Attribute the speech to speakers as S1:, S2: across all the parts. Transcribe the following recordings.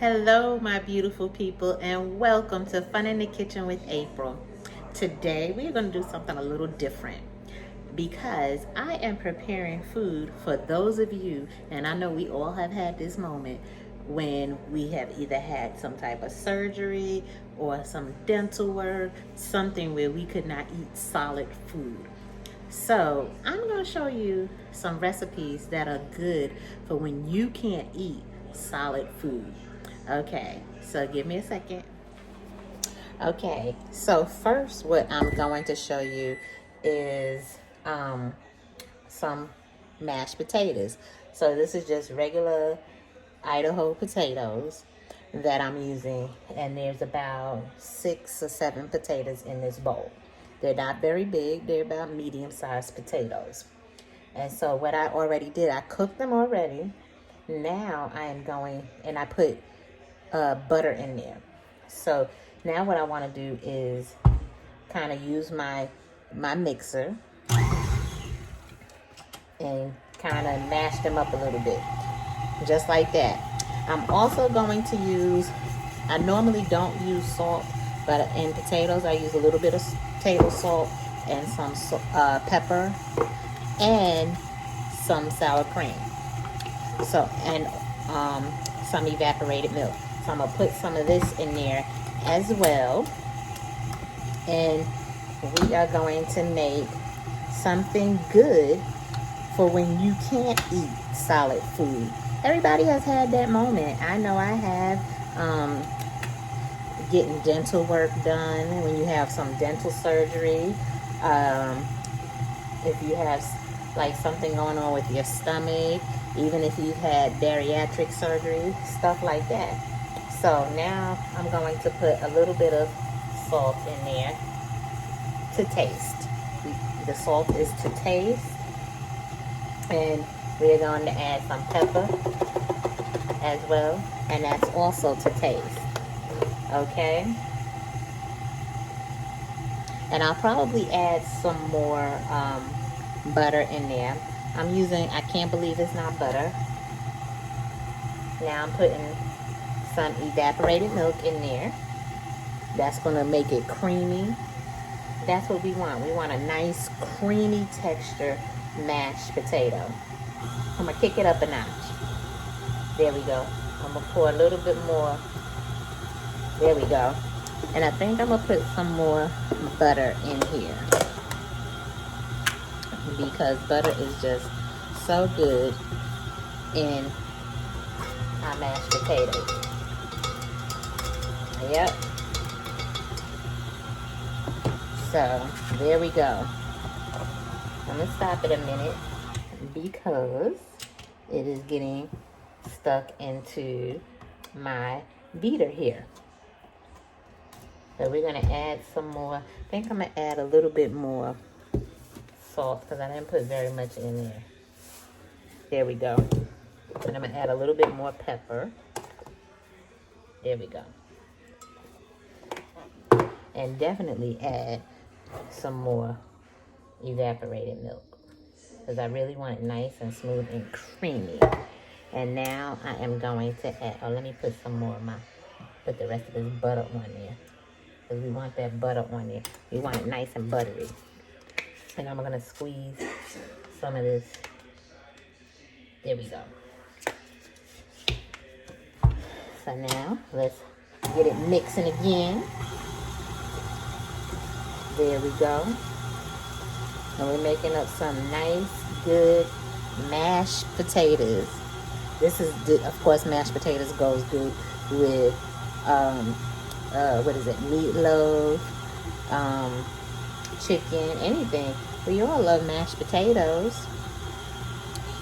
S1: Hello, my beautiful people, and welcome to Fun in the Kitchen with April. Today, we are going to do something a little different because I am preparing food for those of you, and I know we all have had this moment when we have either had some type of surgery or some dental work, something where we could not eat solid food. So, I'm going to show you some recipes that are good for when you can't eat solid food. Okay, so give me a second. Okay, so first what I'm going to show you is some mashed potatoes. So this is just regular Idaho potatoes that I'm using, and there's about 6 or 7 potatoes in this bowl. They're not very big, they're about medium-sized potatoes. And so what I already did, I cooked them already. Now I am going, and I put butter in there. So now what I want to do is kind of use my mixer and kind of mash them up a little bit, just like that. I'm also going to use, I normally don't use salt, but in potatoes I use a little bit of table salt and some pepper and some sour cream. So, and some evaporated milk. So I'm gonna put some of this in there as well. And we are going to make something good for when you can't eat solid food. Everybody has had that moment. I know I have. Getting dental work done, when you have some dental surgery. If you have like something going on with your stomach, even if you've had bariatric surgery, stuff like that. So now I'm going to put a little bit of salt in there to taste. The salt is to taste. And we're going to add some pepper as well. And that's also to taste. Okay? And I'll probably add some more butter in there. I'm using, I can't believe it's not butter. Now I'm putting some evaporated milk in there. That's going to make it creamy. That's what we want. We want a nice creamy texture mashed potato. I'm going to kick it up a notch. There we go. I'm going to pour a little bit more. There we go. And I think I'm going to put some more butter in here, because butter is just so good in our mashed potatoes. Yep. So, there we go. I'm going to stop it a minute because it is getting stuck into my beater here. So we're going to add some more. I think I'm going to add a little bit more salt because I didn't put very much in there. There we go. And I'm going to add a little bit more pepper. There we go. And definitely add some more evaporated milk, because I really want it nice and smooth and creamy. And now I am going to add, let me put some more of put the rest of this butter on there, because we want that butter on there. We want it nice and buttery. And I'm going to squeeze some of this. There we go. So now let's get it mixing again. There we go. And we're making up some nice, good mashed potatoes. This is, of course, mashed potatoes goes good with, meatloaf, chicken, anything. We all love mashed potatoes.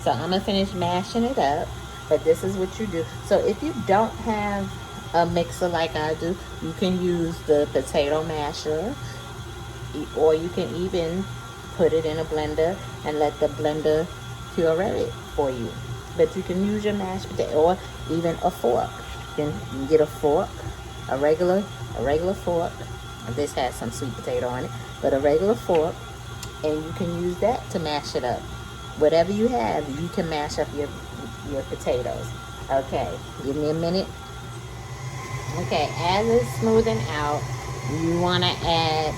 S1: So I'm going to finish mashing it up. But this is what you do. So if you don't have a mixer like I do, you can use the potato masher. Or you can even put it in a blender and let the blender puree it for you. But you can use your mashed potato, or even a fork. You can get a fork, a regular fork. This has some sweet potato on it, but a regular fork, and you can use that to mash it up. Whatever you have, you can mash up your potatoes. Okay, give me a minute Okay, as it's smoothing out, you want to add,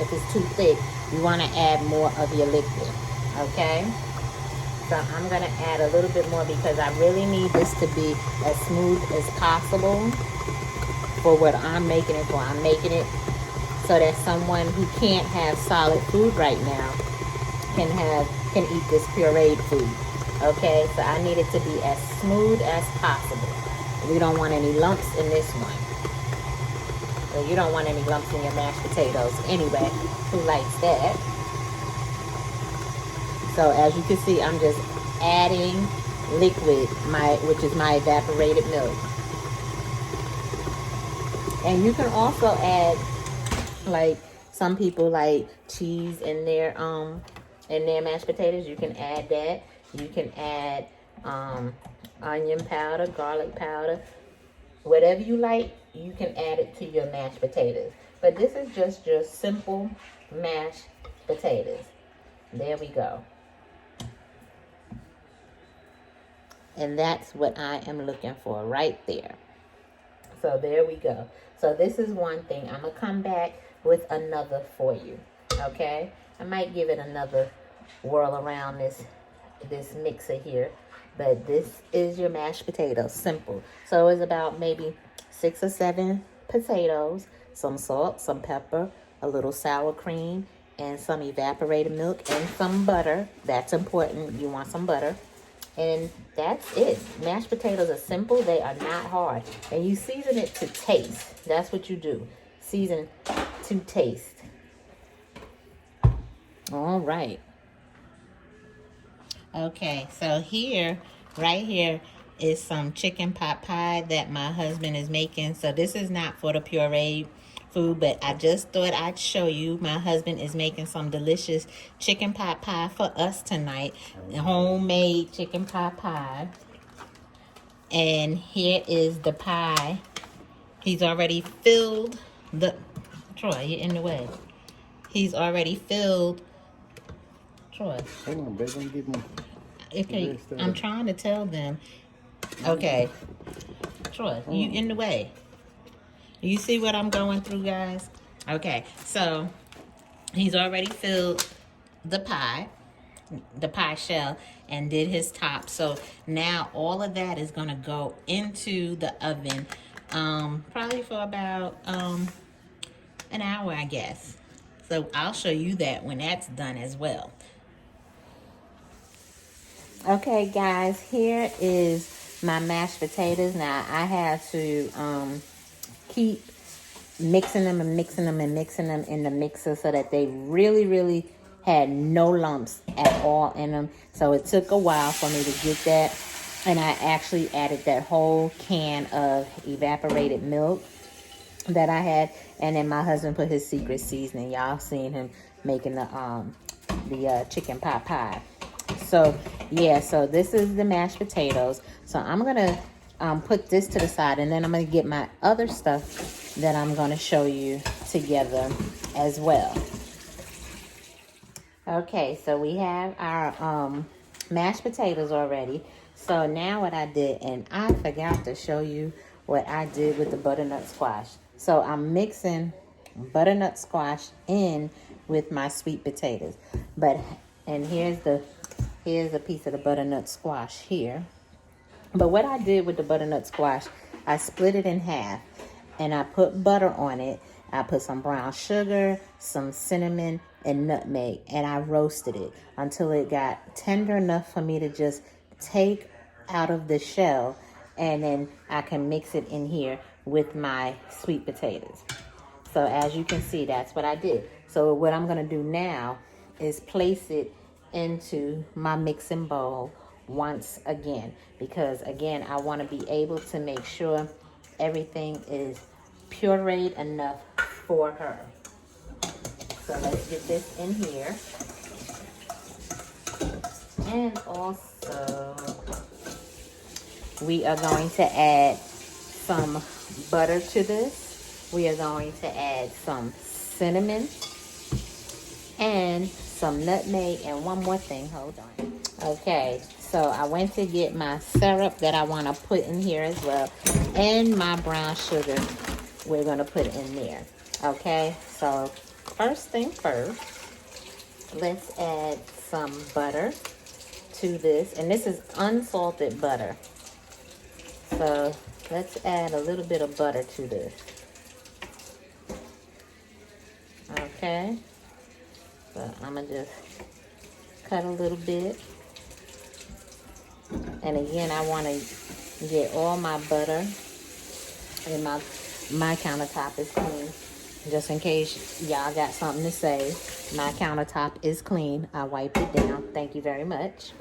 S1: if it's too thick, you want to add more of your liquid. Okay? So I'm going to add a little bit more because I really need this to be as smooth as possible for what I'm making it for. I'm making it so that someone who can't have solid food right now can eat this pureed food. Okay, so I need it to be as smooth as possible. We don't want any lumps in this one. So you don't want any lumps in your mashed potatoes anyway. Who likes that? So as you can see, I'm just adding liquid, which is my evaporated milk. And you can also add, like, some people like cheese in their mashed potatoes. You can add that. You can add onion powder, garlic powder, whatever you like. You can add it to your mashed potatoes. But this is just your simple mashed potatoes. There we go. And that's what I am looking for right there. So there we go. So this is one thing. I'm going to come back with another for you. Okay? I might give it another whirl around this mixer here. But this is your mashed potatoes. Simple. So it's about maybe 6 or 7 potatoes, some salt, some pepper, a little sour cream, and some evaporated milk, and some butter. That's important. You want some butter. And that's it. Mashed potatoes are simple. They are not hard. And you season it to taste. That's what you do. Season to taste. All right. Okay, so here, right here, is some chicken pot pie that my husband is making. So this is not for the pureed food, but I just thought I'd show you. My husband is making some delicious chicken pot pie for us tonight. Homemade chicken pot pie. And here is the pie. He's already filled the... Troy, you're in the way. He's already filled... Troy.
S2: Hold on, baby. Don't give me...
S1: Okay, I'm trying to tell them. Okay. Troy, you in the way. You see what I'm going through, guys? Okay, so he's already filled the pie shell, and did his top. So now all of that is going to go into the oven, probably for about an hour, I guess. So I'll show you that when that's done as well. Okay, guys, here is my mashed potatoes. Now I have to keep mixing them and mixing them and mixing them in the mixer so that they really had no lumps at all in them. So it took a while for me to get that, and I actually added that whole can of evaporated milk that I had, and then my husband put his secret seasoning. Y'all seen him making the chicken pot pie. So yeah, so this is the mashed potatoes. So I'm gonna put this to the side, and then I'm gonna get my other stuff that I'm gonna show you together as well. Okay, so we have our mashed potatoes already. So now what I did, and I forgot to show you what I did with the butternut squash. So I'm mixing butternut squash in with my sweet potatoes. And here's a piece of the butternut squash here. But what I did with the butternut squash, I split it in half, and I put butter on it. I put some brown sugar, some cinnamon, and nutmeg, and I roasted it until it got tender enough for me to just take out of the shell, and then I can mix it in here with my sweet potatoes. So as you can see, that's what I did. So what I'm going to do now is place it into my mixing bowl once again, because again, I want to be able to make sure everything is pureed enough for her. So let's get this in here. And also, we are going to add some butter to this. We are going to add some cinnamon and some nutmeg, and one more thing, hold on. Okay, so I went to get my syrup that I want to put in here as well, and my brown sugar we're going to put in there. Okay, so first thing first, let's add some butter to this, and this is unsalted butter. So let's add a little bit of butter to this. Okay, so I'm going to just cut a little bit. And again, I want to get all my butter, and my countertop is clean. Just in case y'all got something to say, my countertop is clean. I wiped it down. Thank you very much.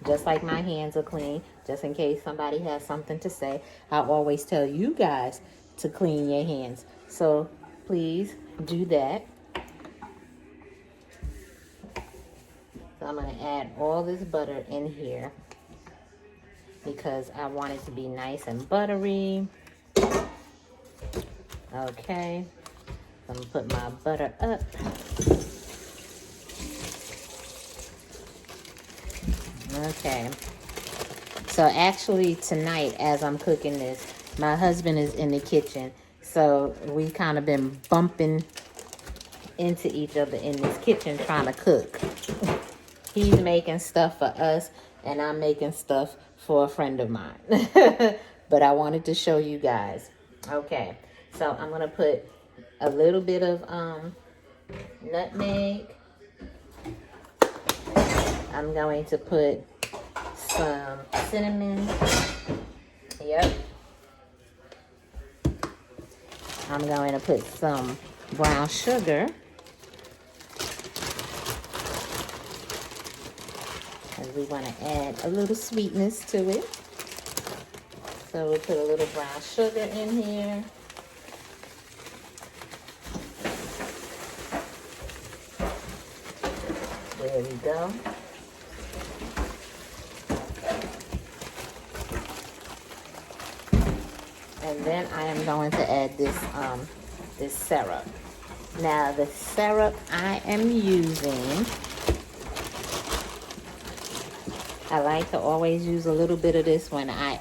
S1: Just like my hands are clean, just in case somebody has something to say. I always tell you guys to clean your hands. So please do that. So I'm going to add all this butter in here because I want it to be nice and buttery. Okay. I'm going to put my butter up. Okay. So actually tonight, as I'm cooking this, my husband is in the kitchen. So we kind of been bumping into each other in this kitchen trying to cook. He's making stuff for us, and I'm making stuff for a friend of mine. But I wanted to show you guys. Okay. So I'm going to put a little bit of nutmeg. I'm going to put some cinnamon. Yep. I'm going to put some brown sugar. Because we want to add a little sweetness to it. So we'll put a little brown sugar in here. There we go. And then I am going to add this syrup. Now the syrup I am using, I like to always use a little bit of this when I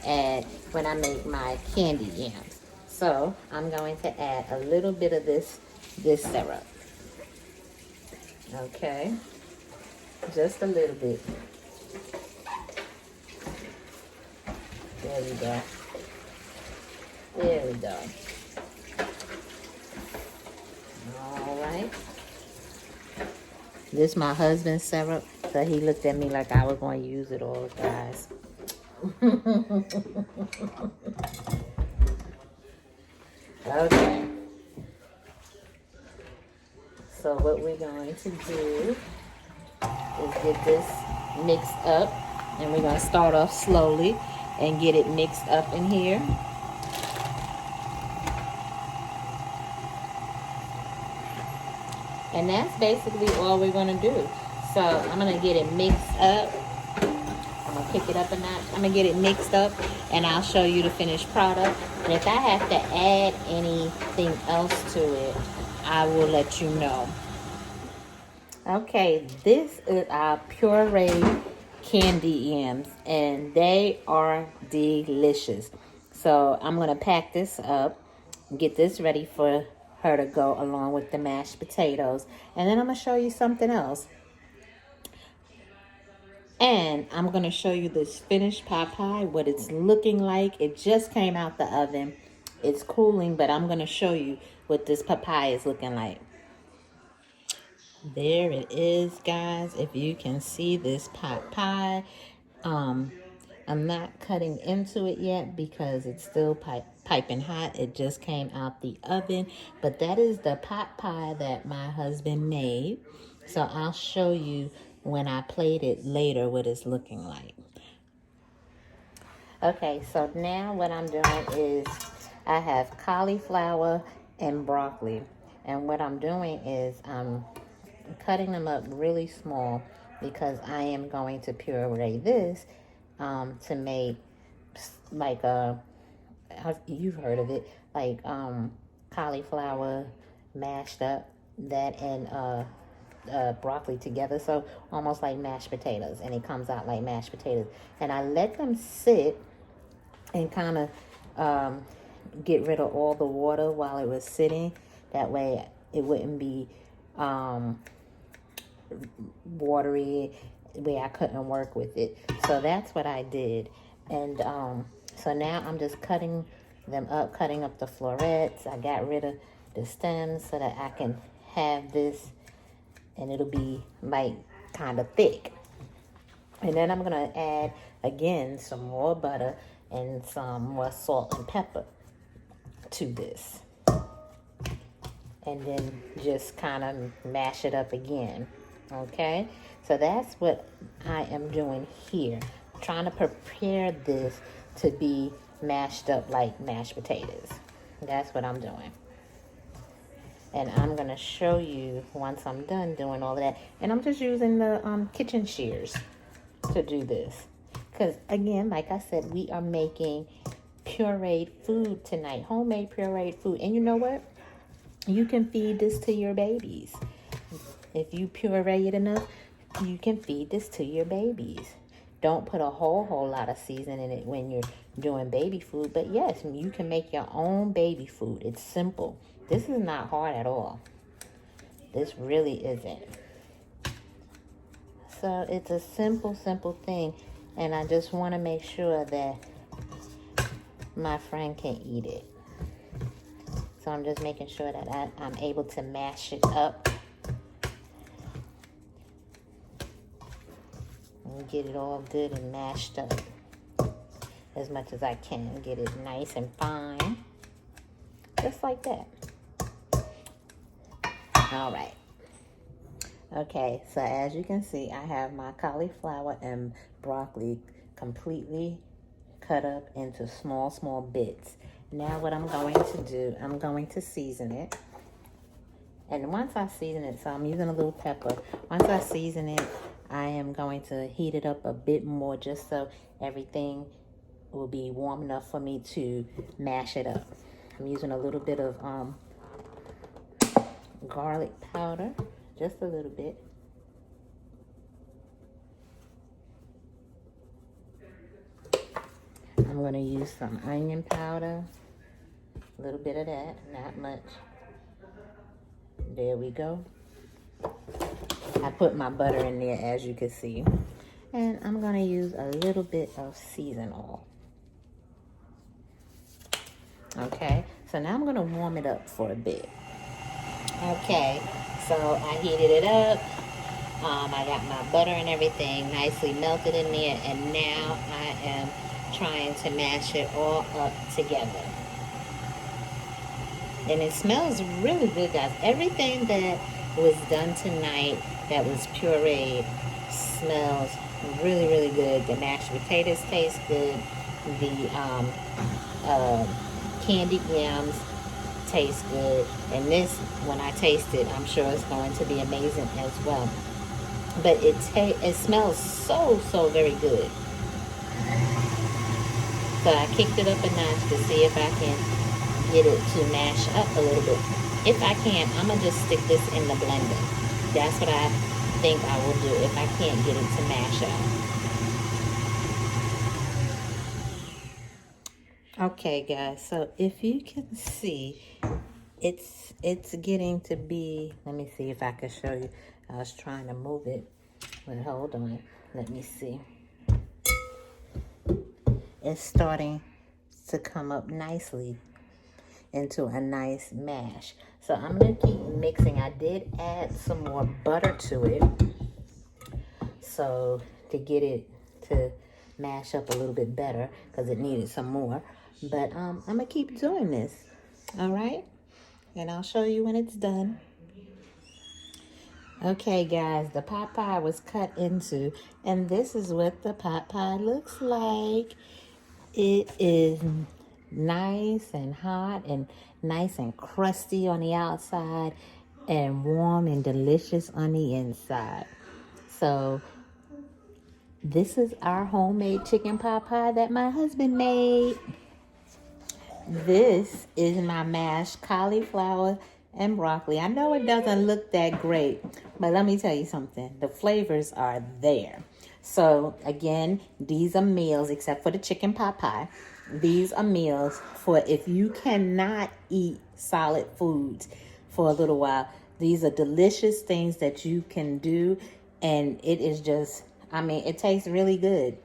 S1: make my candy yams. So I'm going to add a little bit of this syrup. Okay, just a little bit. There we go. There we go. All right. This is my husband's syrup, so he looked at me like I was going to use it all, guys. Okay. So what we're going to do is get this mixed up, and we're going to start off slowly and get it mixed up in here. And that's basically all we're going to do. So I'm going to get it mixed up. I'm going to pick it up a notch. I'm going to get it mixed up, and I'll show you the finished product. And if I have to add anything else to it, I will let you know. Okay, this is our pureed candy yams, and they are delicious. So I'm going to pack this up, get this ready for her to go along with the mashed potatoes. And then I'm going to show you something else. And I'm going to show you this finished pot pie, what it's looking like. It just came out the oven. It's cooling, but I'm going to show you what this pot pie is looking like. There it is, guys. If you can see this pot pie. I'm not cutting into it yet because it's still piping hot. It just came out the oven. But that is the pot pie that my husband made. So I'll show you when I plate it later what it's looking like. Okay, so now what I'm doing is I have cauliflower and broccoli. And what I'm doing is I'm cutting them up really small because I am going to puree this to make like you've heard of it, like cauliflower mashed up, that and broccoli together, so almost like mashed potatoes, and it comes out like mashed potatoes. And I let them sit and kind of get rid of all the water while it was sitting. That way it wouldn't be watery where I couldn't work with it. So that's what I did. And so now I'm just cutting them up, cutting up the florets. I got rid of the stems so that I can have this, and it'll be like kind of thick. And then I'm going to add again some more butter and some more salt and pepper to this. And then just kind of mash it up again. Okay? So that's what I am doing here. Trying to prepare this to be mashed up like mashed potatoes. That's what I'm doing. And I'm going to show you once I'm done doing all of that. And I'm just using the kitchen shears to do this. Because, again, like I said, we are making pureed food tonight. Homemade pureed food. And you know what? You can feed this to your babies. If you puree it enough, you can feed this to your babies. Don't put a whole lot of seasoning in it when you're doing baby food. But yes, you can make your own baby food. It's simple. This is not hard at all. This really isn't. So it's a simple thing. And I just want to make sure that my friend can eat it. So I'm just making sure that I'm able to mash it up. And get it all good and mashed up as much as I can. Get it nice and fine. Just like that. All right. Okay, so as you can see, I have my cauliflower and broccoli completely cut up into small bits. Now what I'm going to do, I'm going to season it. And once I season it, so I'm using a little pepper. Once I season it, I am going to heat it up a bit more just so everything will be warm enough for me to mash it up. I'm using a little bit of garlic powder, just a little bit. I'm going to use some onion powder, a little bit of that, not much. There we go. I put my butter in there, as you can see. And I'm going to use a little bit of seasoned oil. Okay, so now I'm going to warm it up for a bit. Okay, so I heated it up. I got my butter and everything nicely melted in there. And now I am trying to mash it all up together. And it smells really good, guys. Everything that was done tonight that was pureed smells really good. The mashed potatoes taste good. The candied yams taste good. And this, when I taste it, I'm sure it's going to be amazing as well. But it smells so very good. So I kicked it up a notch to see if I can get it to mash up a little bit. If I can, I'm going to just stick this in the blender. That's what I think I will do if I can't get it to mash up. Okay, guys, so if you can see, it's getting to be, let me see if I can show you. I was trying to move it, but hold on. Let me see. It's starting to come up nicely into a nice mash. So I'm going to keep mixing. I did add some more butter to it, so to get it to mash up a little bit better, because it needed some more. But I'm going to keep doing this. All right? And I'll show you when it's done. Okay, guys, the pot pie was cut into, and this is what the pot pie looks like. It is nice and hot and nice and crusty on the outside and warm and delicious on the inside. So this is our homemade chicken pot pie that my husband made. This is my mashed cauliflower and broccoli. I know it doesn't look that great, but let me tell you something. The flavors are there. So again, these are meals except for the chicken pot pie. These are meals for if you cannot eat solid foods for a little while. These are delicious things that you can do, and it is just, I mean, it tastes really good.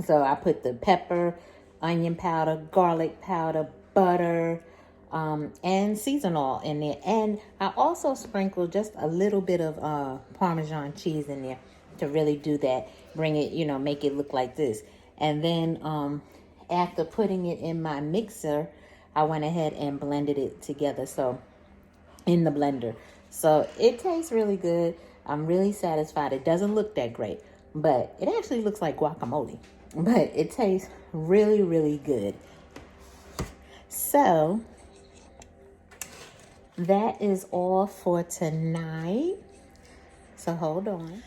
S1: So I put the pepper, onion powder, garlic powder, butter, and season oil in there. And I also sprinkle just a little bit of Parmesan cheese in there to really do that. Bring it, make it look like this. And then after putting it in my mixer, I went ahead and blended it together. So in the blender. So it tastes really good. I'm really satisfied. It doesn't look that great, but it actually looks like guacamole. But it tastes really, really good. So that is all for tonight. So hold on.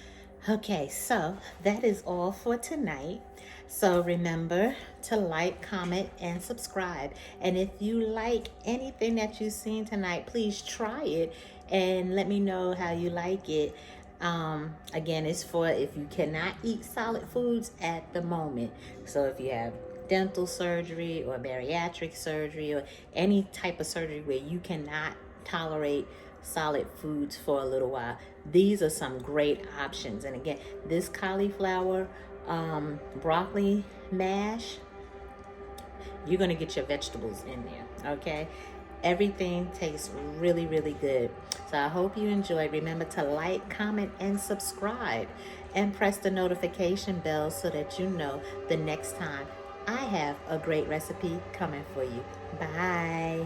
S1: Okay, so that is all for tonight. So remember to like, comment, and subscribe. And if you like anything that you've seen tonight, please try it and let me know how you like it. Again, it's for if you cannot eat solid foods at the moment. So if you have dental surgery or bariatric surgery or any type of surgery where you cannot tolerate solid foods for a little while, these are some great options. And again, this cauliflower broccoli mash, you're gonna get your vegetables in there, okay? Everything tastes really, really good. So I hope you enjoyed. Remember to like, comment, and subscribe, and press the notification bell so that you know the next time I have a great recipe coming for you. Bye.